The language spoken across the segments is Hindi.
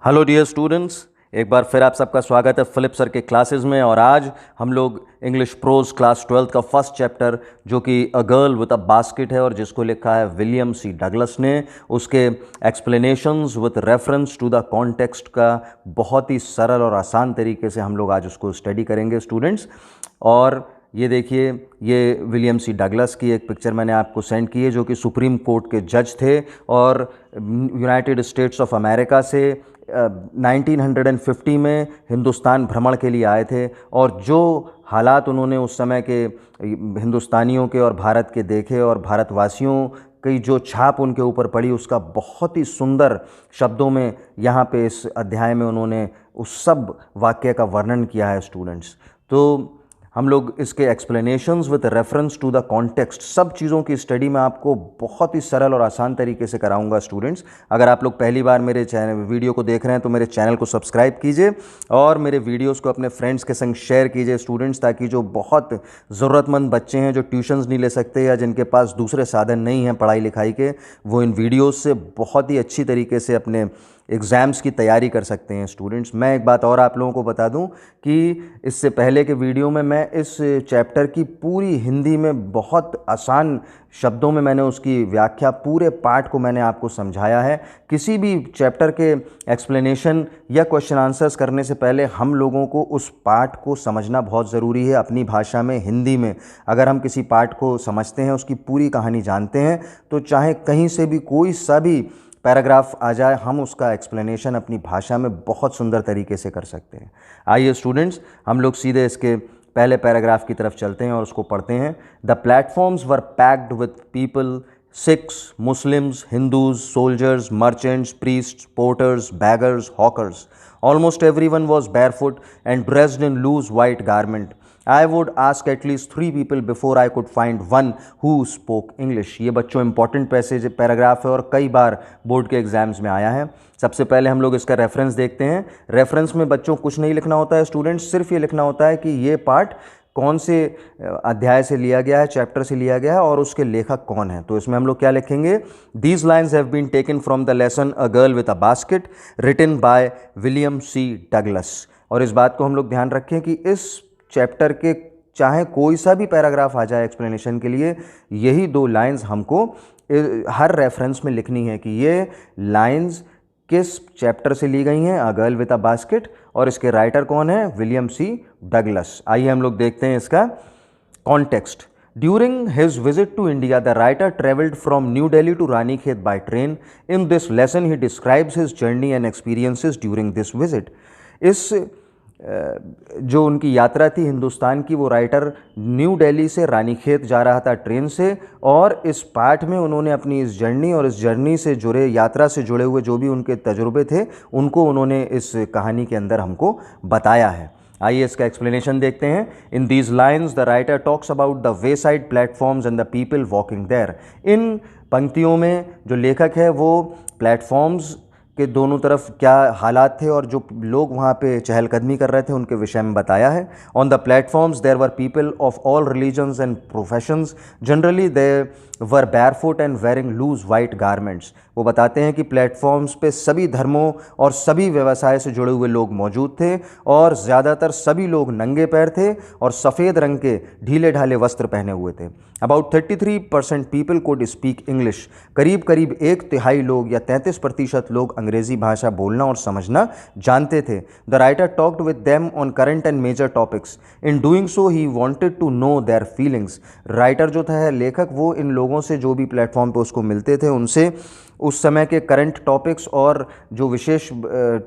हेलो डियर स्टूडेंट्स, एक बार फिर आप सबका स्वागत है फिलिप सर के क्लासेस में। और आज हम लोग इंग्लिश प्रोज क्लास 12th का फर्स्ट चैप्टर जो कि अ गर्ल विद अ बास्केट है और जिसको लिखा है विलियम सी डगलस ने, उसके explanations with reference to the context का बहुत ही सरल और आसान तरीके से हम लोग आज उसको स्टडी करेंगे स्टूडेंट्स। और ये देखिए, ये विलियम सी डगलस की एक पिक्चर मैंने आपको सेंड की है जो कि सुप्रीम कोर्ट के जज थे और यूनाइटेड स्टेट्स ऑफ अमेरिका से 1950 में हिंदुस्तान भ्रमण के लिए आए थे। और जो हालात उन्होंने उस समय के हिंदुस्तानियों के और भारत के देखे और भारतवासियों की जो छाप उनके ऊपर पड़ी, उसका बहुत ही सुंदर शब्दों में यहाँ पे इस अध्याय में उन्होंने उस सब वाक्य का वर्णन किया है स्टूडेंट्स। तो हम लोग इसके explanations with reference to the context, सब चीज़ों की स्टडी मैं आपको बहुत ही सरल और आसान तरीके से कराऊंगा स्टूडेंट्स। अगर आप लोग पहली बार मेरे चैनल वीडियो को देख रहे हैं तो मेरे चैनल को सब्सक्राइब कीजिए और मेरे वीडियोस को अपने फ्रेंड्स के संग शेयर कीजिए स्टूडेंट्स, ताकि जो बहुत ज़रूरतमंद बच्चे हैं जो ट्यूशन्स नहीं ले सकते या जिनके पास दूसरे साधन नहीं हैं पढ़ाई लिखाई के, वो इन वीडियोज़ से बहुत ही अच्छी तरीके से अपने एग्ज़ाम्स की तैयारी कर सकते हैं स्टूडेंट्स। मैं एक बात और आप लोगों को बता दूं कि इससे पहले के वीडियो में मैं इस चैप्टर की पूरी हिंदी में बहुत आसान शब्दों में मैंने उसकी व्याख्या, पूरे पाठ को मैंने आपको समझाया है। किसी भी चैप्टर के एक्सप्लेनेशन या क्वेश्चन आंसर्स करने से पहले हम लोगों को उस पाठ को समझना बहुत ज़रूरी है अपनी भाषा में, हिंदी में। अगर हम किसी पाठ को समझते हैं, उसकी पूरी कहानी जानते हैं, तो चाहे कहीं से भी कोई सा भी पैराग्राफ आ जाए, हम उसका एक्सप्लेनेशन अपनी भाषा में बहुत सुंदर तरीके से कर सकते हैं। आइए स्टूडेंट्स, हम लोग सीधे इसके पहले पैराग्राफ की तरफ चलते हैं और उसको पढ़ते हैं। The platforms were packed with people, Sikhs, Muslims, Hindus, soldiers, merchants, priests, porters, beggars, hawkers. Almost everyone was barefoot and dressed in loose white garment. I would ask at least 3 people before I could find one who spoke English. ये बच्चों इंपॉर्टेंट पैराग्राफ है और कई बार बोर्ड के एग्जाम्स में आया है। सबसे पहले हम लोग इसका रेफरेंस देखते हैं। रेफरेंस में बच्चों कुछ नहीं लिखना होता है स्टूडेंट्स, सिर्फ ये लिखना होता है कि ये पार्ट कौन से अध्याय से लिया गया है, चैप्टर से लिया गया है और उसके लेखक कौन है। तो इसमें हम लोग क्या लिखेंगे? These lines have been taken from the lesson a girl with a basket written by William C Douglas. और इस बात को हम लोग ध्यान रखें कि इस चैप्टर के चाहे कोई सा भी पैराग्राफ आ जाए एक्सप्लेनेशन के लिए, यही 2 लाइन्स हमको हर रेफरेंस में लिखनी है कि ये लाइन्स किस चैप्टर से ली गई हैं, a girl with a basket, और इसके राइटर कौन है? William C Douglas. आइए हम लोग देखते हैं इसका context. During his visit to India, the writer travelled from new Delhi to Ranikhet by train. In this lesson he describes his journey and experiences during this visit. इस जो उनकी यात्रा थी हिंदुस्तान की, वो राइटर न्यू दिल्ली से रानीखेत जा रहा था ट्रेन से, और इस पाठ में उन्होंने अपनी इस जर्नी और इस जर्नी से जुड़े, यात्रा से जुड़े हुए जो भी उनके तजुर्बे थे, उनको उन्होंने इस कहानी के अंदर हमको बताया है। आइए इसका एक्सप्लेनेशन देखते हैं। In these lines the writer talks about the way side platforms and the people walking there. इन पंक्तियों में जो लेखक है वो प्लेटफॉर्म्स के दोनों तरफ क्या हालात थे और जो लोग वहाँ पे चहलकदमी कर रहे थे उनके विषय में बताया है। On the platforms there were people of all religions and professions, generally they were barefoot and wearing loose white garments. वो बताते हैं कि प्लेटफॉर्म्स पे सभी धर्मों और सभी व्यवसाय से जुड़े हुए लोग मौजूद थे और ज़्यादातर सभी लोग नंगे पैर थे और सफ़ेद रंग के ढीले ढाले वस्त्र पहने हुए थे। About 33% people code speak English. करीब करीब 1/3 लोग या 33% लोग अंग्रेज़ी भाषा बोलना और समझना जानते थे। The writer talked with them on current and major topics. In doing so he wanted to know their feelings. Writer जो था लेखक, वो इन लोगों से जो भी प्लेटफॉर्म पे उसको मिलते थे उनसे उस समय के करंट टॉपिक्स और जो विशेष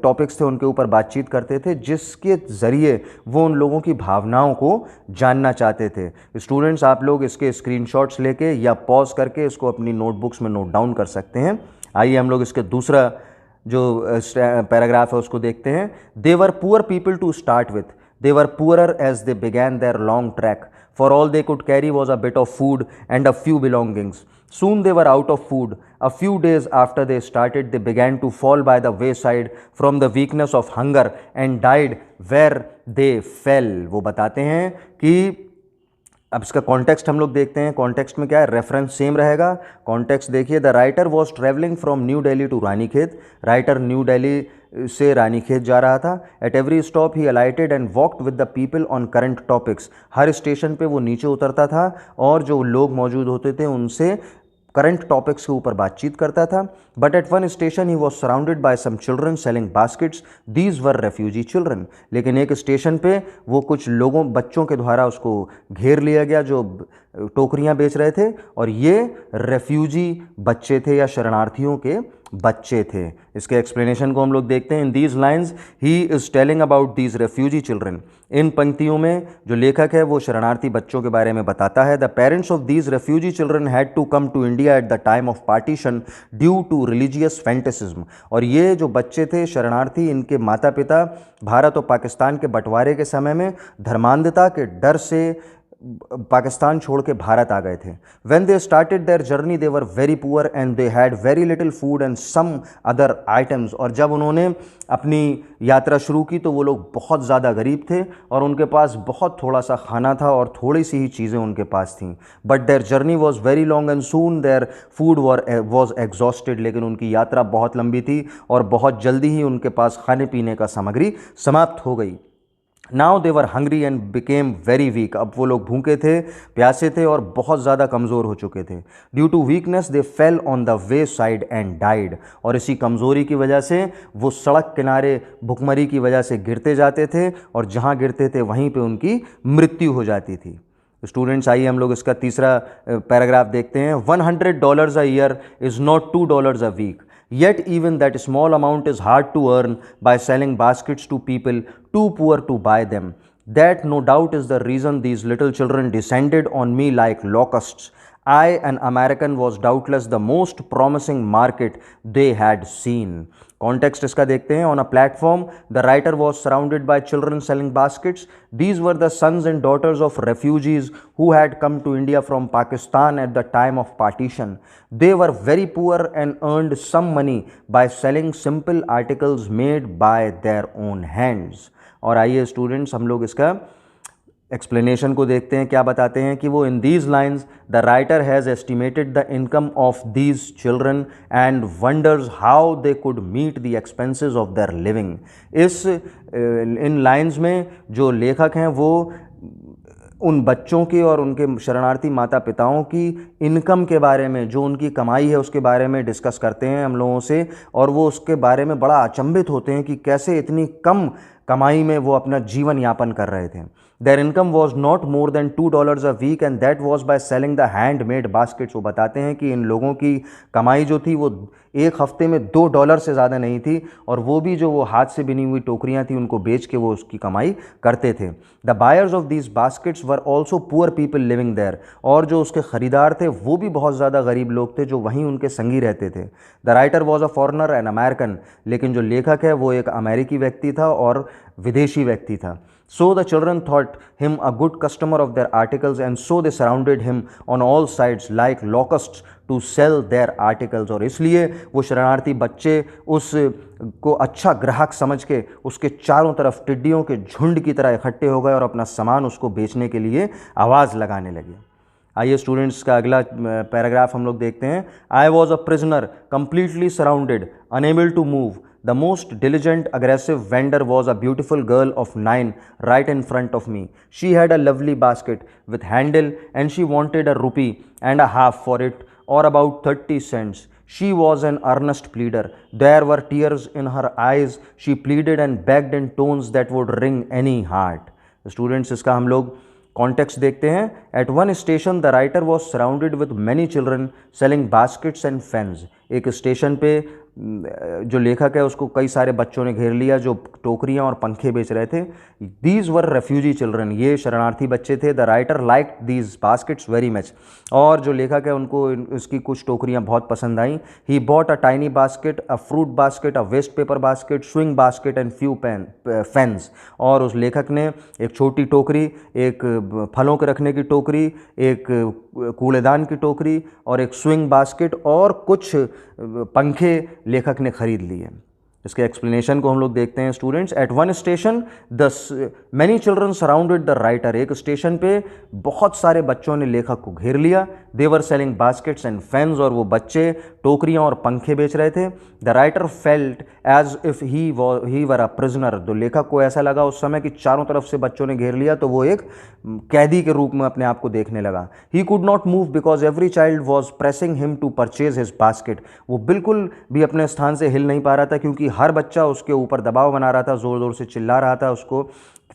टॉपिक्स थे उनके ऊपर बातचीत करते थे, जिसके ज़रिए वो उन लोगों की भावनाओं को जानना चाहते थे। स्टूडेंट्स, आप लोग इसके स्क्रीनशॉट्स लेके या पॉज करके इसको अपनी नोटबुक्स में नोट डाउन कर सकते हैं। आइए हम लोग इसके दूसरा जो पैराग्राफ है उसको देखते हैं। They were poor people to start with. They were poorer as they began their long trek, for all they could carry was a bit of food and a few belongings. Soon they were out of food. A few days after they started, they began to fall by the wayside from the weakness of hunger and died where they fell. वो बताते हैं कि अब इसका कॉन्टेक्स्ट हम लोग देखते हैं। कॉन्टेक्स्ट में क्या है? रेफरेंस सेम रहेगा। कॉन्टेक्स्ट देखिए, the writer was travelling from new Delhi to Ranikhet. Writer New Delhi से रानीखेत जा रहा था। At every stop he alighted and walked with the people on current topics. हर स्टेशन पे वो नीचे उतरता था और जो लोग मौजूद होते थे उनसे करंट टॉपिक्स के ऊपर बातचीत करता था। But at one station he was surrounded by some children selling baskets, these were refugee children. लेकिन एक स्टेशन पे वो कुछ बच्चों के द्वारा उसको घेर लिया गया जो टोकरियां बेच रहे थे, और ये रेफ्यूजी बच्चे थे या शरणार्थियों के बच्चे थे। इसके एक्सप्लेनेशन को हम लोग देखते हैं। In these lines he is telling about these refugee children. इन पंक्तियों में जो लेखक है वो शरणार्थी बच्चों के बारे में बताता है। The parents of these refugee children had to come to India at the time of partition due to religious fanaticism. और ये जो बच्चे थे शरणार्थी, इनके माता पिता भारत और पाकिस्तान के बंटवारे के समय में धर्मांधता के डर से पाकिस्तान छोड़ के भारत आ गए थे। When they started their journey they were very poor and they had very little food and some other items। और जब उन्होंने अपनी यात्रा शुरू की तो वो लोग बहुत ज़्यादा गरीब थे और उनके पास बहुत थोड़ा सा खाना था और थोड़ी सी ही चीज़ें उनके पास थीं। But their journey was very long and soon their food was exhausted। लेकिन उनकी यात्रा बहुत लंबी थी और बहुत जल्दी ही उनके पास खाने पीने का सामग्री समाप्त हो गई। Now they were hungry and became very weak. अब वो लोग भूखे थे, प्यासे थे और बहुत ज़्यादा कमज़ोर हो चुके थे। Due to weakness they fell on the way side and died. और इसी कमज़ोरी की वजह से वो सड़क किनारे भुखमरी की वजह से गिरते जाते थे और जहाँ गिरते थे वहीं पे उनकी मृत्यु हो जाती थी। स्टूडेंट्स आइए हम लोग इसका तीसरा पैराग्राफ देखते हैं। $100 a year is not $2 a week। Yet even that small amount is hard to earn by selling baskets to people too poor to buy them. That no doubt is the reason these little children descended on me like locusts. I, an American, was doubtless the most promising market they had seen। Context इसका देखते हैं। On a platform the writer was surrounded by children selling baskets. These were the sons and daughters of refugees who had come to India from Pakistan at the time of partition. They were very poor and earned some money by selling simple articles made by their own hands. और आइए स्टूडेंट्स हम लोग इसका एक्सप्लेनेशन को देखते हैं। क्या बताते हैं कि वो in these lines the writer has estimated the income of these children and wonders how they could meet the expenses of their living. इन लाइन्स में जो लेखक हैं वो उन बच्चों की और उनके शरणार्थी माता पिताओं की इनकम के बारे में, जो उनकी कमाई है उसके बारे में डिस्कस करते हैं हम लोगों से, और वो उसके बारे में बड़ा अचंभित होते हैं कि कैसे इतनी कम कमाई में वो अपना जीवन यापन कर रहे थे। Their income was not more than $2 a week and that was by selling the handmade baskets। वो बताते हैं कि इन लोगों की कमाई जो थी वो एक हफ्ते में $2 से ज़्यादा नहीं थी, और वो भी जो वो हाथ से बिनी हुई टोकरियाँ थी उनको बेच के वो उसकी कमाई करते थे। The buyers of these baskets were also poor people living there. और जो उसके ख़रीदार थे वो भी बहुत ज़्यादा गरीब लोग थे जो वहीं उनके संगी रहते थे। The writer was a foreigner an American. लेकिन जो लेखक है वो एक अमेरिकी व्यक्ति था और विदेशी व्यक्ति था। So the children thought him a good customer of their articles and so they surrounded him on all sides like locusts to sell their articles। और इसलिए वो शरणार्थी बच्चे उस को अच्छा ग्राहक समझ के उसके चारों तरफ टिड्डियों के झुंड की तरह इकट्ठे हो गए और अपना सामान उसको बेचने के लिए आवाज़ लगाने लगे। आइए स्टूडेंट्स का अगला पैराग्राफ हम लोग देखते हैं। I was a prisoner completely surrounded unable to move. The most diligent, aggressive vendor was a beautiful girl of 9 right in front of me. She had a lovely basket with handle and she wanted a rupee and a half for it, or about 30 cents. She was an earnest pleader. There were tears in her eyes. She pleaded and begged in tones that would wring any heart। Students, इसका हम लोग कॉन्टेक्स्ट देखते हैं। At one station the writer was surrounded with many children selling baskets and fans. एक स्टेशन पे जो लेखक है उसको कई सारे बच्चों ने घेर लिया जो टोकरियां और पंखे बेच रहे थे। These were refugee children. ये शरणार्थी बच्चे थे। The writer like these baskets very much. और जो लेखक है उनको इसकी कुछ टोकरियां बहुत पसंद आई। He bought a tiny basket, a fruit basket, a waste paper basket, swing basket and few fans. और उस लेखक ने एक छोटी टोकरी, एक फलों के रखने की टोकरी, एक कूड़ेदान की टोकरी और एक स्विंग बास्केट और कुछ पंखे लेखक ने खरीद लिए। इसके एक्सप्लेनेशन को हम लोग देखते हैं students. At one station the many children surrounded the writer. एक स्टेशन पे बहुत सारे बच्चों ने लेखक को घेर लिया। They were selling baskets and fans, और वो बच्चे टोकरियाँ और पंखे बेच रहे थे। The writer felt as if he were a prisoner. तो लेखक को ऐसा लगा उस समय कि चारों तरफ से बच्चों ने घेर लिया, तो वो एक कैदी के रूप में अपने आप को देखने लगा। He could not move because every child was pressing him to purchase his basket. वो बिल्कुल भी अपने स्थान से हिल नहीं पा रहा था, क्योंकि हर बच्चा उसके ऊपर दबाव बना रहा था, ज़ोर ज़ोर से चिल्ला रहा था उसको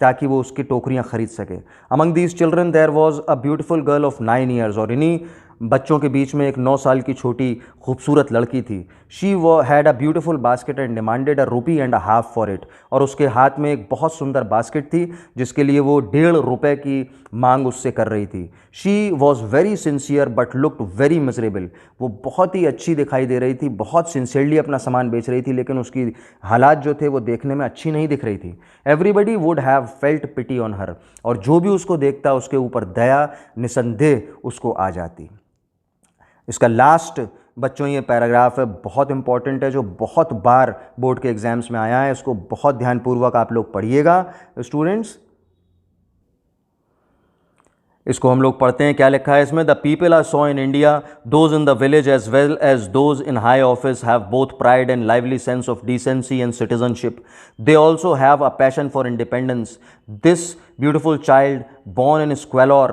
ताकि वो उसकी टोकरियां खरीद सके। Among these children there was a beautiful girl of 9 years. और इन्हीं बच्चों के बीच में एक 9 साल की छोटी खूबसूरत लड़की थी। She had a beautiful basket and demanded ₹1.50 for it. और उसके हाथ में एक बहुत सुंदर बास्केट थी जिसके लिए वो ₹1.50 की मांग उससे कर रही थी। She was very sincere but looked very miserable. वो बहुत ही अच्छी दिखाई दे रही थी, बहुत सिंसियरली अपना सामान बेच रही थी, लेकिन उसकी हालात जो थे वो देखने में अच्छी नहीं दिख रही थी। Everybody would have felt pity on her. और जो भी उसको देखता उसके ऊपर दया निसंदेह उसको आ जाती। इसका लास्ट बच्चों ये पैराग्राफ है, बहुत इंपॉर्टेंट है, जो बहुत बार बोर्ड के एग्जाम्स में आया है। इसको बहुत ध्यानपूर्वक आप लोग पढ़िएगा स्टूडेंट्स। इसको हम लोग पढ़ते हैं। क्या लिखा है इसमें? The people are saw in India, those in the village as well as those in high office have both pride and lively sense of decency and citizenship. They also have a passion for independence. This beautiful child, born in squalor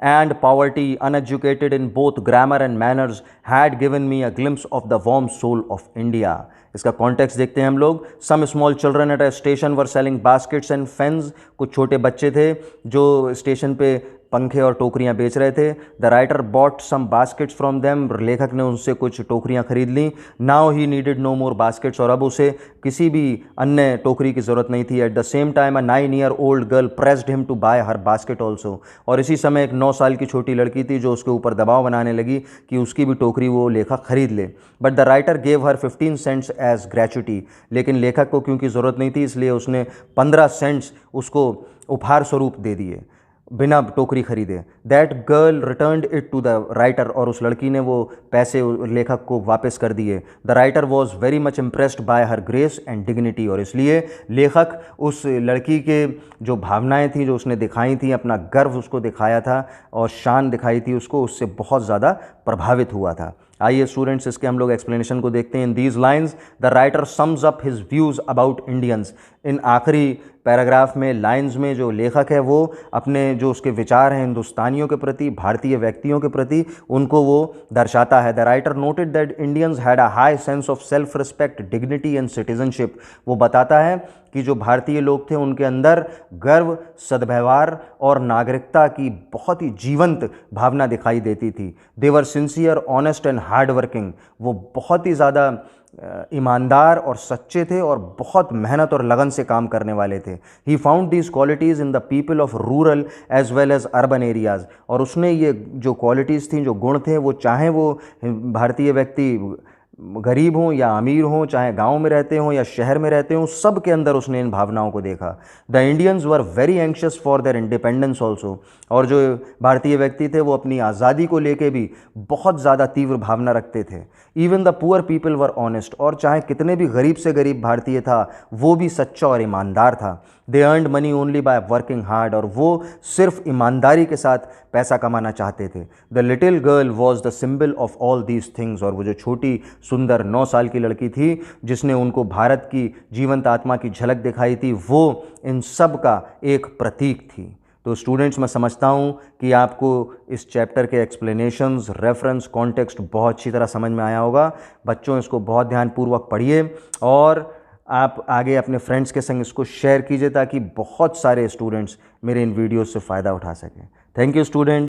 and poverty, uneducated in both grammar and manners, had given me a glimpse of the warm soul of India. इसका कॉन्टेक्स्ट देखते हैं हम लोग। Some small children at a station were selling baskets and fans. कुछ छोटे बच्चे थे जो स्टेशन पे पंखे और टोकरियां बेच रहे थे। The writer bought some baskets from them. लेखक ने उनसे कुछ टोकरियां खरीद ली। Now he needed no more baskets. और अब उसे किसी भी अन्य टोकरी की ज़रूरत नहीं थी। At the same time a 9 year old girl pressed him to buy her basket also. और इसी समय एक 9 साल की छोटी लड़की थी जो उसके ऊपर दबाव बनाने लगी कि उसकी भी टोकरी वो लेखक खरीद ले। But the writer gave her 15 cents as gratuity. लेकिन लेखक को क्योंकि ज़रूरत नहीं थी इसलिए उसने 15 सेंट्स उसको उपहार स्वरूप दे दिए बिना टोकरी खरीदे। That girl returned it to the writer. और उस लड़की ने वो पैसे लेखक को वापस कर दिए। The writer was very much impressed by her grace and dignity. और इसलिए लेखक उस लड़की के जो भावनाएं थी जो उसने दिखाई थी, अपना गर्व उसको दिखाया था और शान दिखाई थी उसको, उससे बहुत ज़्यादा प्रभावित हुआ था। आइए स्टूडेंट्स इसके हम लोग एक्सप्लेनेशन को देखते हैं। In these lines the writer sums up his views about Indians. इन आखिरी पैराग्राफ में लाइन्स में जो लेखक है वो अपने जो उसके विचार हैं हिंदुस्तानियों के प्रति, भारतीय व्यक्तियों के प्रति, उनको वो दर्शाता है। The writer noted that Indians had a high sense of self respect, dignity and citizenship. वो बताता है कि जो भारतीय लोग थे उनके अंदर गर्व, सद्व्यवहार और नागरिकता की बहुत ही जीवंत भावना दिखाई देती थी। They were sincere, honest and hard working. वो बहुत ही ज़्यादा ईमानदार और सच्चे थे और बहुत मेहनत और लगन से काम करने वाले थे। He found these qualities in the people of rural as well as urban areas. और उसने ये जो क्वालिटीज़ थी, जो गुण थे, वो चाहे वो भारतीय व्यक्ति गरीब हों या अमीर हों, चाहे गांव में रहते हों या शहर में रहते हों, सब के अंदर उसने इन भावनाओं को देखा। The Indians were very anxious for their independence also. और जो भारतीय व्यक्ति थे वो अपनी आज़ादी को लेके भी बहुत ज़्यादा तीव्र भावना रखते थे। Even the poor people were honest. और चाहे कितने भी गरीब से गरीब भारतीय था वो भी सच्चा और ईमानदार था। They earned money only by working hard. और वो सिर्फ ईमानदारी के साथ पैसा कमाना चाहते थे। The little girl was the symbol of all these things. और वो जो छोटी सुंदर 9 साल की लड़की थी जिसने उनको भारत की जीवंत आत्मा की झलक दिखाई थी, वो इन सब का एक प्रतीक थी। तो स्टूडेंट्स, मैं समझता हूँ कि आपको इस चैप्टर के एक्सप्लेनेशंस, रेफरेंस, कॉन्टेक्स्ट बहुत अच्छी तरह समझ में आया होगा। बच्चों, इसको बहुत ध्यानपूर्वक पढ़िए और आप आगे अपने फ्रेंड्स के संग इसको शेयर कीजिए ताकि बहुत सारे स्टूडेंट्स मेरे इन वीडियोस से फ़ायदा उठा सकें। Thank you student.